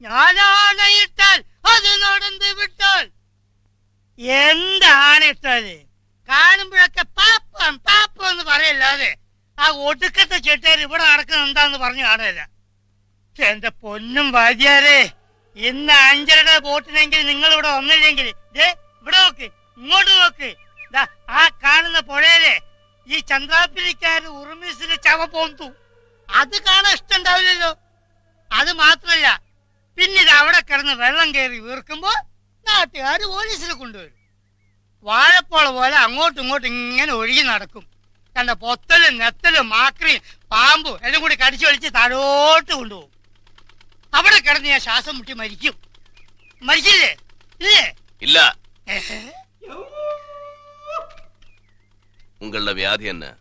ഞാനാണയിട്ടാൽ അത് നടന്ന് വിട്ടാൽ. എന്താണിട്ടത്? കാണുമ്പോഴൊക്കെ പാപ്പം പാപ്പം എന്ന് പറയല്ലാതെ ആ ഒടുക്കത്തെ ചെട്ടേര് ഇവിടെ നടക്കുന്ന എന്താന്ന് പറഞ്ഞു കാണുകയല്ല. എന്റെ പൊന്നും വാദ്യാരെ, ഇന്ന് 5:30 ബോട്ടിനെങ്കിൽ നിങ്ങൾ ഇവിടെ വന്നില്ലെങ്കിൽ ഇവിടെ നോക്ക്, ഇങ്ങോട്ട് നോക്ക്. ആ കാണുന്ന പുഴയിലെ ഈ ചന്ദ്രാപ്പിലിക്കാര് ഉറുമീസിന് ചവ പോന്തു. അത് കാണാൻ ഇഷ്ടണ്ടാവില്ലല്ലോ. അത് മാത്രല്ല, പിന്നീട് അവിടെ കിടന്ന് വെള്ളം കയറി വീർക്കുമ്പോ നാട്ടുകാർ പോലീസിനെ കൊണ്ടുവരും. വാഴപ്പോള പോലെ അങ്ങോട്ടും ഇങ്ങോട്ടും ഇങ്ങനെ ഒഴുകി നടക്കും. കണ്ട പൊത്തലും നെത്തലും മാക്രിയും പാമ്പും എല്ലാം കൂടി കടിച്ചു വലിച്ച് താഴോട്ട് കൊണ്ടുപോകും. അവിടെ കിടന്ന് ഞാൻ ശ്വാസം മുട്ടി മരിക്കും. മരിക്കില്ലേ? ഇല്ലേ? ഇല്ല. ഉങ്ങളുടെ വ്യാധി തന്നെ?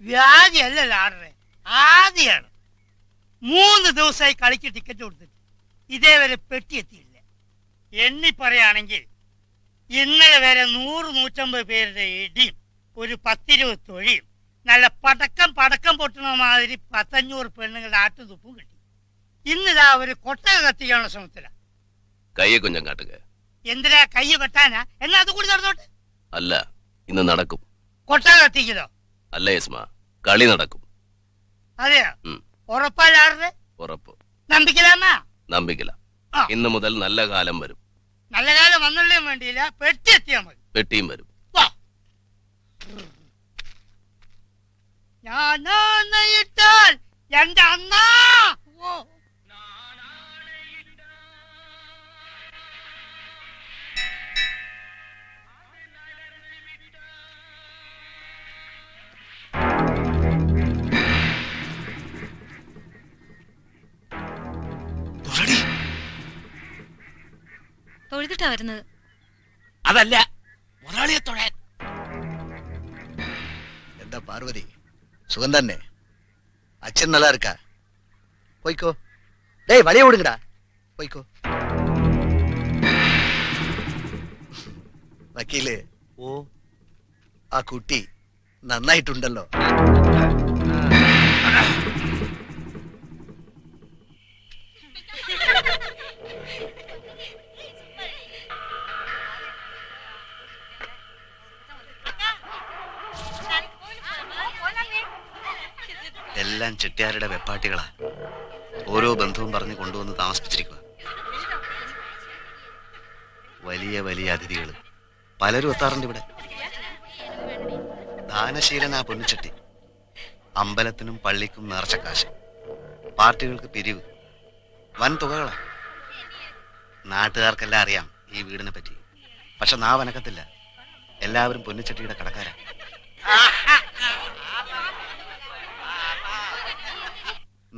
വ്യാധി അല്ലല്ലോ ആടറെ, ആദ്യാണ്. 3 ദിവസമായി കളിക്ക് ടിക്കറ്റ് കൊടുത്തിട്ട് ഇതേവരെ പെട്ടിയെത്തിയില്ല. എണ്ണി പറയുകയാണെങ്കിൽ ഇന്നലെ വരെ 100-150 പേരുടെ ഇടിയും ഒരു 10-20 തൊഴിയും നല്ല പടക്കം പൊട്ടുന്ന മാതിരി 10-500 പെണ്ണുങ്ങളുടെ ആട്ടുതുപ്പും കിട്ടി. ഇന്നിതാ ഒരു കൊട്ടക കത്തിക്കാനുള്ള ശ്രമത്തില. കയ്യെ കുഞ്ഞം കാട്ടുക. എന്തിനാ കയ്യ് വെട്ടാനാ? എന്നാ അത് കൂടി നടന്നോട്ടെ. അല്ല, ഇന്ന് നടക്കും. കൊട്ടക കത്തിക്കലോ? അല്ല യസ്മ, കളി നടക്കും. അതെയോ? ഉറപ്പാണ്? ഉറപ്പ്. നമ്പിക്കലാന്നാ? നമ്പിക്കല. ഇന്ന് മുതൽ നല്ല കാലം വരും. നല്ല കാലം വന്നുള്ളേ വേണ്ടിയില്ല, പെട്ടി എത്തിയാ മതി. പെട്ടിയും വരും. ഞാനാണയിട്ടാൽ എന്റെ അണ്ണാ. തൊഴുതിട്ടാ വരുന്നത്. അതല്ല, മുതലാളിയെ തൊഴാൻ. എന്താ പാർവതി, സുഖം തന്നെ? അച്ഛൻ நல்லா இருக்கா? പോയിക്കോ. ഡേയ് വളിയ ഓടുങ്ങടാ, പോയിക്കോ. വക്കീല്, ആ കുട്ടി നന്നായിട്ടുണ്ടല്ലോ. എല്ലാം ചെട്ടിയാരുടെ വെപ്പാട്ടികളാ. ഓരോ ബന്ധവും പറഞ്ഞ് കൊണ്ടുവന്ന് താമസിപ്പിച്ചിരിക്കുക. വലിയ വലിയ അതിഥികൾ പലരും എത്താറുണ്ട് ഇവിടെ. ദാനശീലനാ പൊന്നിച്ചട്ടി. അമ്പലത്തിനും പള്ളിക്കും നേർച്ചക്കാശ്, പാർട്ടികൾക്ക് പിരിവ്, വൻ തുകകളാ. നാട്ടുകാർക്കെല്ലാം അറിയാം ഈ വീടിനെ പറ്റി. പക്ഷെ നാവനക്കത്തില്ല. എല്ലാവരും പൊന്നിച്ചട്ടിയുടെ കടക്കാരാ.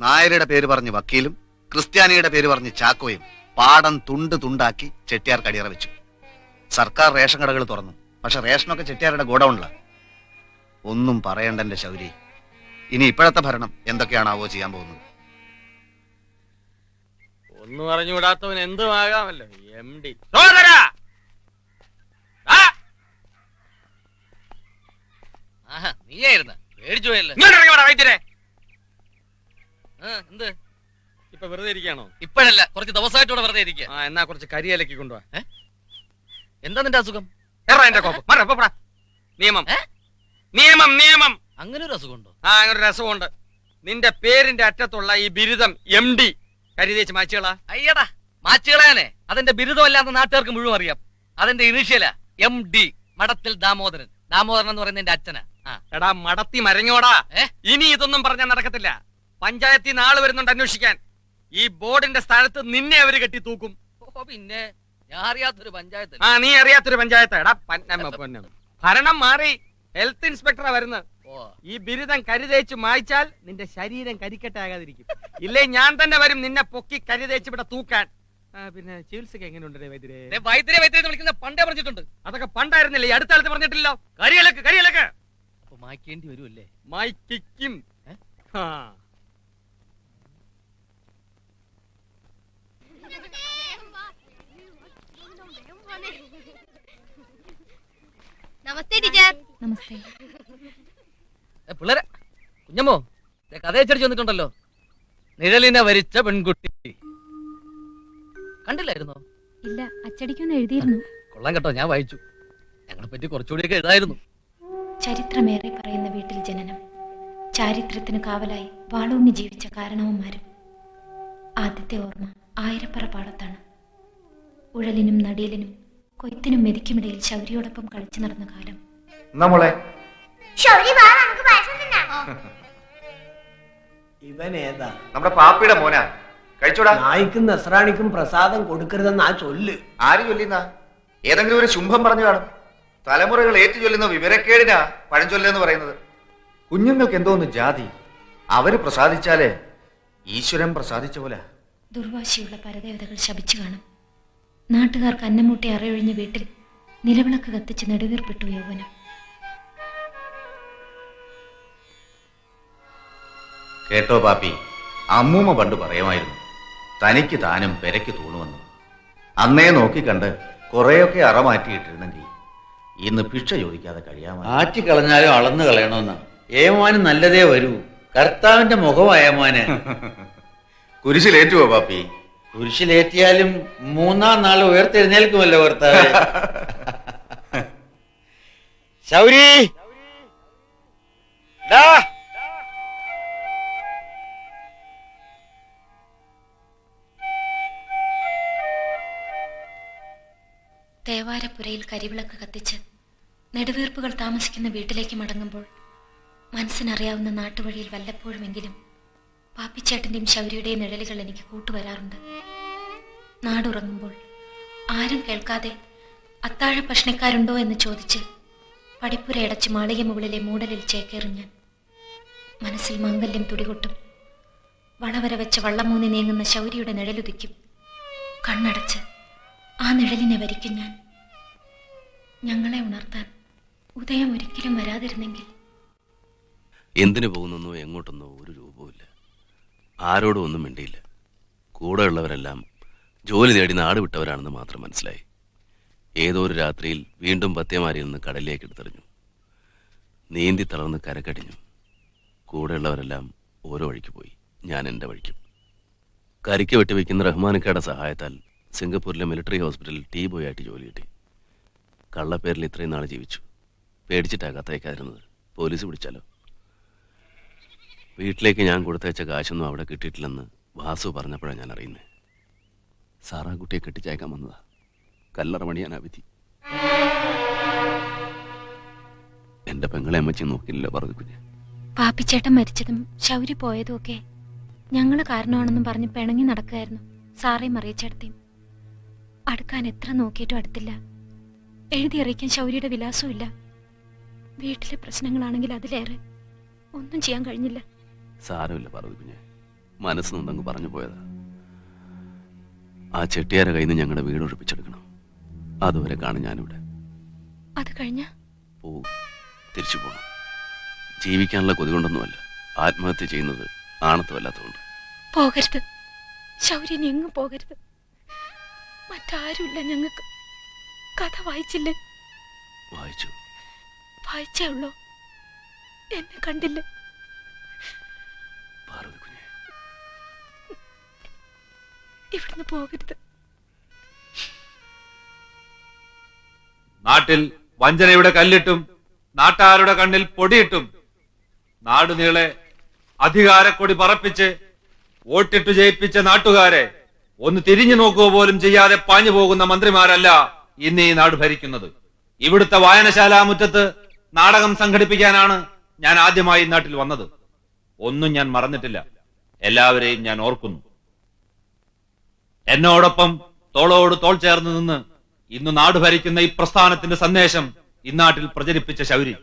നായരുടെ പേര് പറഞ്ഞ് വക്കീലും ക്രിസ്ത്യാനിയുടെ പേര് പറഞ്ഞ് ചാക്കോയും പാടം തുണ്ട് തുണ്ടാക്കി ചെട്ടിയാർ കടിയറ വെച്ചു. സർക്കാർ റേഷൻ കടകൾ തുറന്നു. പക്ഷെ റേഷനൊക്കെ ചെട്ടിയാരുടെ ഗോഡൌണില. ഒന്നും പറയണ്ട എന്റെ ശൗരി. ഇനി ഇപ്പോഴത്തെ ഭരണം എന്തൊക്കെയാണാവോ ചെയ്യാൻ പോകുന്നത്. ഒന്നും അറിഞ്ഞുകൂടാത്തവൻ എന്തുമാകാമല്ലോ. MD നീയായിരുന്ന പേടിച്ചു പോയല്ലോ. വൈദ്യരെ, എന്ത് ഇപ്പൊ വെറുതെ ഇരിക്കാണോ? ഇപ്പഴല്ല, കുറച്ച് ദിവസമായിട്ടൂടെ വെറുതെ ഇരിക്കുക. എന്നാ കുറച്ച് കരിയിലക്കി കൊണ്ടുപോവാ. എന്താ നിന്റെ അസുഖം? എന്റെ കോപ്പം. നിയമം നിയമം നിയമം. അങ്ങനെ ഒരു അസുഖമുണ്ടോ? അങ്ങനെ ഒരു രസമുണ്ട്. നിന്റെ പേരിന്റെ അറ്റത്തുള്ള ഈ ബിരുദം MD കരിതേച്ച് മാച്ചുകളാ. അയ്യടാ, മാച്ചുകളാനെ അതെന്റെ ബിരുദമല്ലാന്ന് നാട്ടുകാർക്ക് മുഴുവൻ അറിയാം. അതെന്റെ ഇനീഷ്യലാ, MD, മഠത്തിൽ ദാമോദരൻ. ദാമോദരൻ എന്ന് പറയുന്നത് എന്റെ അച്ഛനാ. എടാ മടത്തി മരങ്ങോടാ. ഇനി ഇതൊന്നും പറഞ്ഞാൽ നടക്കത്തില്ല. പഞ്ചായത്തിൽ നിന്ന് ആള് വരുന്നുണ്ട് അന്വേഷിക്കാൻ. ഈ ബോർഡിന്റെ സ്ഥലത്ത് നിന്നെ അവര് കെട്ടി തൂക്കും. പിന്നെ ഞാൻ അറിയാത്തൊരു പഞ്ചായത്ത്. നീ അറിയാത്തൊരു പഞ്ചായത്ത്. എടാ ഭരണം മാറി, ഹെൽത്ത് ഇൻസ്പെക്ടറാ വരുന്നത്. ഈ ബിരുദം കരിതേച്ച് മായ്ച്ചാൽ നിന്റെ ശരീരം കരിക്കട്ടാകാതിരിക്കും. ഇല്ലേ ഞാൻ തന്നെ വരും നിന്നെ പൊക്കി കരിതേച്ച് ഇവിടെ തൂക്കാൻ. പിന്നെ ചികിത്സക്ക് എങ്ങനെയുണ്ട് വൈദ്യരെ? വൈദ്യരെ വിളിക്കുന്ന പണ്ടേ പറഞ്ഞിട്ടുണ്ട്. അതൊക്കെ പണ്ടായിരുന്നില്ലേ, ഈ അടുത്ത കാലത്ത് പറഞ്ഞിട്ടില്ലല്ലോ. കരിയലക്ക് അപ്പൊ മായ്ക്കേണ്ടി വരുമല്ലേ? മായ്ക്കും. നമസ്തേ ടീച്ചർ. നമസ്തേ. പിള്ളേരെ, കുഞ്ഞമ്മോ, കഥയച്ചടിച്ച് വന്നിട്ടുണ്ടല്ലോ. നിഴലിനെ വരിച്ച പെൺകുട്ടി. കണ്ടില്ലായിരുന്നോ? ഇല്ല, അച്ചടിക്കൊന്ന് എഴുതിയിരുന്നു. കൊള്ളാം കേട്ടോ, ഞാൻ വായിച്ചു. ഞങ്ങളെ പറ്റി കുറച്ചുകൂടിയൊക്കെ എഴുതായിരുന്നു. ചരിത്രമേറെ പറയുന്ന വീട്ടിൽ ജനനം, ചാരിത്രത്തിന് കാവലായി വാളൂന്നി ജീവിച്ച കാരണവന്മാരും. ആദ്യത്തെ ഓർമ്മ ആയിരപ്പറ പാടത്താണ്. ഉഴലിനും നടീലിനും കൊയ്ത്തിനും മെതിക്കുമിടയിൽ ശൗരിയോടൊപ്പം കളിച്ചു നടന്ന കാലം. ഇവൻ ഏതാ? നമ്മുടെ പാപ്പിയുടെ മോനാ. കഴിച്ചോടാ. നായിക്കും നസ്രാണിക്കും പ്രസാദം കൊടുക്കരുതെന്ന് ആ ചൊല്ല്. ആര് ചൊല്ലിന്ന? ഏതെങ്കിലും ഒരു ശുംഭം പറഞ്ഞു കാണും. തലമുറകൾ ഏറ്റു ചൊല്ലുന്ന വിവരക്കേടിനാ പഴഞ്ചൊല്ലെന്ന് പറയുന്നത്. കുഞ്ഞുങ്ങൾക്ക് എന്തോന്ന് ജാതി. അവര് പ്രസാദിച്ചാലേ ഈശ്വരൻ പ്രസാദിച്ച പോലെ. ദുർവാശിയുള്ള പരദേവതകൾ ശപിച്ചു കാണും. നാട്ടുകാർക്ക് അന്നമൂട്ടി അറയൊഴിഞ്ഞ വീട്ടിൽ നിലവിളക്ക് കത്തിച്ച് നെടുവീർപ്പിട്ടു യൗവനം. കേട്ടോ പാപ്പി, അമ്മൂമ്മ പണ്ട് പറയുമായിരുന്നു, തനിക്ക് താനും പെരയ്ക്ക് തൂണുവന്നു. അന്നേ നോക്കിക്കണ്ട് കുറെയൊക്കെ അറ മാറ്റിയിട്ടിരുന്നെങ്കിൽ ഇന്ന് ഭിക്ഷ ചോദിക്കാതെ കഴിയാമോ. ആറ്റിക്കളഞ്ഞാലും അളന്നു കളയണമെന്നാ. ഏമാന് നല്ലതേ വരൂ. കർത്താവിന്റെ മുഖമായ മോന്. കുരിശിലേറ്റുവോ പാപ്പി? കുരിശിലേറ്റിയാലും 3-ാം നാൾ ഉയർത്തെഴുന്നേൽക്കുമല്ലോ കർത്താവ്. ശൗരി, തേവാരപ്പുരയിൽ കരിവിളക്ക് കത്തിച്ച് നെടുവീർപ്പുകൾ താമസിക്കുന്ന വീട്ടിലേക്ക് മടങ്ങുമ്പോൾ മനസ്സിനറിയാവുന്ന നാട്ടുവഴിയിൽ വല്ലപ്പോഴുമെങ്കിലും പാപ്പിച്ചേട്ടൻ്റെയും ശൗരിയുടെയും നിഴലുകൾ എനിക്ക് കൂട്ടുവരാറുണ്ട്. നാടുറങ്ങുമ്പോൾ ആരും കേൾക്കാതെ അത്താഴ ഭക്ഷണക്കാരുണ്ടോ എന്ന് ചോദിച്ച് പടിപ്പുരയടച്ച് മാളിക മുകളിലെ മൂടലിൽ ചേക്കേറും ഞാൻ. മനസ്സിൽ മാംഗല്യം തുടികൊട്ടും. വളവര വെച്ച വള്ളമൂന്നി നീങ്ങുന്ന ശൗരിയുടെ നിഴലുദിക്കും. കണ്ണടച്ച് ആ നിഴലിനെ വരിക്കും ഞാൻ. ഞങ്ങളെ ഉണർത്താൻ ഉദയം ഒരിക്കലും വരാതിരുന്നെങ്കിൽ. എന്തിനു പോകുന്നെന്നോ എങ്ങോട്ടെന്നോ ഒരു രൂപവുമില്ല. ആരോടും ഒന്നും മിണ്ടിയില്ല. കൂടെ ഉള്ളവരെല്ലാം ജോലി തേടി നാട് വിട്ടവരാണെന്ന് മാത്രം മനസ്സിലായി. ഏതോ ഒരു രാത്രിയിൽ വീണ്ടും പത്യമാരിൽ നിന്ന് കടലിലേക്ക് എടുത്തെറിഞ്ഞു. നീന്തി തളർന്ന് കരക്കടിഞ്ഞു. കൂടെയുള്ളവരെല്ലാം ഓരോ വഴിക്ക് പോയി. ഞാൻ എൻ്റെ വഴിക്കും. കരിക്ക് വെട്ടിവെക്കുന്ന റഹ്മാനിക്കയുടെ സഹായത്താൽ സിംഗപ്പൂരിലെ മിലിറ്ററി ഹോസ്പിറ്റലിൽ ടീ ബോയ് ആയിട്ട് ജോലി കിട്ടി. കള്ളപ്പേരിൽ ഇത്രയും നാൾ ജീവിച്ചു. പേടിച്ചിട്ടാ കത്തയക്കാതിരുന്നത്. പോലീസ് പിടിച്ചാലോ. വീട്ടിലേക്ക് ഞാൻ കൊടുത്തയച്ച കാശൊന്നും അവിടെ കിട്ടിയിട്ടില്ലെന്ന് വാസു പറഞ്ഞപ്പോഴാണ് ഞാൻ അറിയുന്നത്. സാറാക്കുട്ടിയെ കെട്ടിച്ചയക്കാൻ വന്നതാ. കല്ലറ മണിയാൻ വിധി. എന്റെ പെങ്ങളെ അമ്മച്ചി നോക്കില്ലല്ലോ പറഞ്ഞു കുഞ്ഞ്. പാപ്പിച്ചേട്ടൻ മരിച്ചതും ശൗരി പോയതും ഒക്കെ ഞങ്ങള് കാരണമാണെന്നും പറഞ്ഞ് പിണങ്ങി നടക്കുകയായിരുന്നു സാറേയും അറിയിച്ചെടുത്തേയും. അടുക്കാൻ എത്ര നോക്കിയിട്ടും അടുത്തില്ല. എഴുതി അറിയിക്കാൻ ശൗരിയുടെ വിലാസവും ഇല്ല. വീട്ടിലെ പ്രശ്നങ്ങളാണെങ്കിൽ അതിലേറെ ഒന്നും ചെയ്യാൻ കഴിഞ്ഞില്ല. സാരമില്ല പറഞ്ഞു കുഞ്ഞ്. മനസ്സ് നൊന്നങ്ങ് പറഞ്ഞു പോയതാ. ആ ചെട്ടിയാരെ കയ്യിൽ നിന്ന് ഞങ്ങളുടെ വീട് ഒഴിപ്പിച്ചെടുക്കണം. അതുവരെ കാണും ഞാനിവിടെ. അത് കഴിഞ്ഞ പോവും. തിരിച്ചു പോകണം. ജീവിക്കാനുള്ള കൊതി കൊണ്ടൊന്നുമല്ല. ആത്മഹത്യ ചെയ്യുന്നത് ആണത്തമല്ലാത്തതുകൊണ്ട്. പോകരുത് ശൗരി, ഇനി എങ്ങും പോകരുത്. മറ്റാരുമില്ല ഞങ്ങൾക്ക്. കഥ വായിച്ചില്ലേ? വായിച്ചു. വായിച്ചേ ഉള്ളോ? എന്നെ കണ്ടില്ലേ? പാർവതി കുഞ്ഞെ, ഇവിടുന്ന് പോകരുത്. നാട്ടിൽ വഞ്ചനയുടെ കല്ലിട്ടും നാട്ടാരുടെ കണ്ണിൽ പൊടിയിട്ടും നാടുനീളെ അധികാരക്കൊടി പറപ്പിച്ച് വോട്ടിട്ടു ജയിപ്പിച്ച നാട്ടുകാരെ ഒന്ന് തിരിഞ്ഞു നോക്കുക പോലും ചെയ്യാതെ പാഞ്ഞു പോകുന്ന മന്ത്രിമാരല്ല ഇന്ന് ഈ നാട് ഭരിക്കുന്നത്. ഇവിടുത്തെ വായനശാലാ മുറ്റത്ത് നാടകം സംഘടിപ്പിക്കാനാണ് ഞാൻ ആദ്യമായി നാട്ടിൽ വന്നത്. ഒന്നും ഞാൻ മറന്നിട്ടില്ല. എല്ലാവരെയും ഞാൻ ഓർക്കുന്നു. എന്നോടൊപ്പം തോളോട് തോൾ ചേർന്ന് നിന്ന് ഇന്ന് നാട് ഭരിക്കുന്ന ഈ പ്രസ്ഥാനത്തിന്റെ സന്ദേശം ഇന്നാട്ടിൽ പ്രചരിപ്പിച്ച ശൗരി.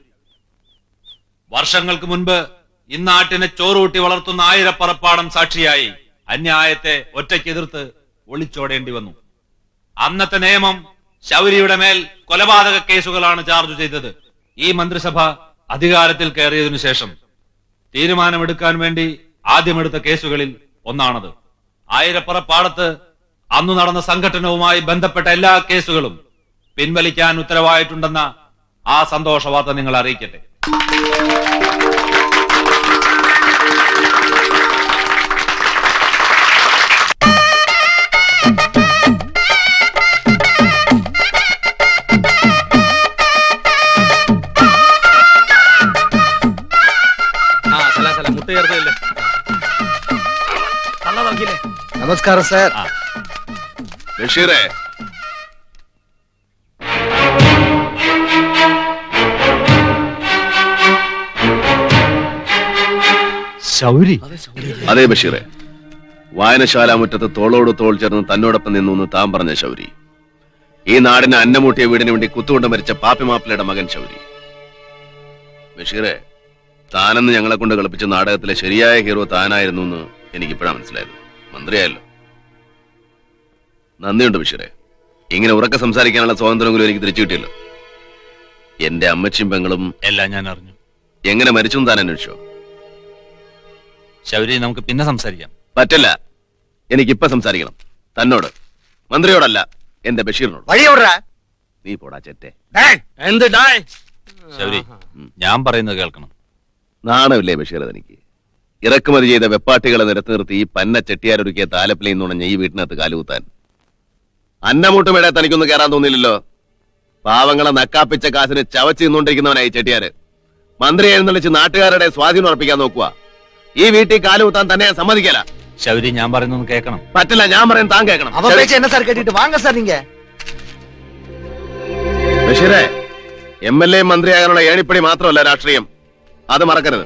വർഷങ്ങൾക്ക് മുൻപ് ഇന്നാട്ടിനെ ചോറൂട്ടി വളർത്തുന്ന ആയിരപ്പറപ്പാടം സാക്ഷിയായി അന്യായത്തെ ഒറ്റയ്ക്ക് എതിർത്ത് ഒളിച്ചോടേണ്ടി വന്നു. അന്നത്തെ നിയമം ശൗരിയുടെ മേൽ കൊലപാതക കേസുകളാണ് ചാർജ് ചെയ്തത്. ഈ മന്ത്രിസഭ അധികാരത്തിൽ കയറിയതിനു ശേഷം തീരുമാനമെടുക്കാൻ വേണ്ടി ആദ്യമെടുത്ത കേസുകളിൽ ഒന്നാണത്. ആയിരപ്പറപ്പാടത്ത് അന്നു നടന്ന സംഘടനവുമായി ബന്ധപ്പെട്ട എല്ലാ കേസുകളും പിൻവലിക്കാൻ ഉത്തരവായിട്ടുണ്ടെന്ന ആ സന്തോഷ വാർത്ത നിങ്ങൾ അറിയിക്കട്ടെ. നമസ്കാരം സാർ. ബഷീറേ, ശൗരി. അതെ ബഷീറെ, വായനശാല മുറ്റത്ത് തോളോട് തോൾ ചേർന്ന് തന്നോടൊപ്പം നിന്നു താൻ പറഞ്ഞ ശൗരി. ഈ നാടിന് അന്നമൂട്ടിയ വീടിന് വേണ്ടി കുത്തുകൊണ്ട് മരിച്ച പാപ്പിമാപ്പിളയുടെ മകൻ ശൗരി. ബഷീറെ, താനെന്ന് ഞങ്ങളെ കൊണ്ട് കളിപ്പിച്ച നാടകത്തിലെ ശരിയായ ഹീറോ താനായിരുന്നു എന്ന് എനിക്കിപ്പോഴാണ് മനസ്സിലായത്. മന്ത്രിയായല്ലോ. നന്ദിയുണ്ട് ബഷീറെ. ഇങ്ങനെ ഉറക്കെ സംസാരിക്കാനുള്ള സ്വാതന്ത്ര്യമെങ്കിലും എനിക്ക് തിരിച്ചു കിട്ടിയല്ലോ. എന്റെ അമ്മച്ചിയും പെങ്ങളും എല്ലാം ഞാൻ അറിഞ്ഞു. എങ്ങനെ മരിച്ചു താൻ അന്വേഷിച്ചോ? ശൗരി, നമുക്ക് പിന്നെ സംസാരിക്കാം. പറ്റില്ല, എനിക്കിപ്പ സംസാരിക്കണം. തന്നോട്, മന്ത്രിയോടല്ല, എന്റെ ബഷീറിനോട്. വഴിയോടാ നീ പോടാ ചെറ്റേ. എന്ത് ഡായ്? ശൗരി, ഞാൻ പറയുന്നത് കേൾക്കണം. നാണമില്ലേ ബഷീർ തനിക്ക്? ഇറക്കുമതി ചെയ്ത വെപ്പാട്ടികളെ നിരത്തി നിർത്തി ഈ പന്ന ചെട്ടിയാരൊരുക്കിയ താലപ്പിലയിൽ നുണഞ്ഞ ഈ വീട്ടിനകത്ത് കാലുകുത്താൻ അന്നമൂട്ടുമേടെ തനിക്കൊന്നും കയറാൻ തോന്നിയില്ലല്ലോ. പാവങ്ങളെ നക്കാപ്പിച്ച കാശിന് ചവച്ച് നിന്നുകൊണ്ടിരിക്കുന്നവനായി ചെട്ടിയാര്. മന്ത്രി എഴുന്നള്ളിച്ച് നാട്ടുകാരുടെ സ്വാധീനം ഉറപ്പിക്കാൻ നോക്കുക. ഈ വീട്ടിൽ കാലുകുത്താൻ തന്നെ ഞാൻ സമ്മതിക്കല. ശൗരി, ഞാൻ പറയുന്നത് കേൾക്കണം. പറ്റില്ല, ഞാൻ പറയും താൻ കേൾക്കണം. என்ன சார் கேட்டிட்டு வாங்க சார் நீங்க. ബഷീറെ, MLA മന്ത്രിയാകാനുള്ള ഏണിപ്പടി മാത്രമല്ല രാഷ്ട്രീയം, അത് മറക്കരുത്.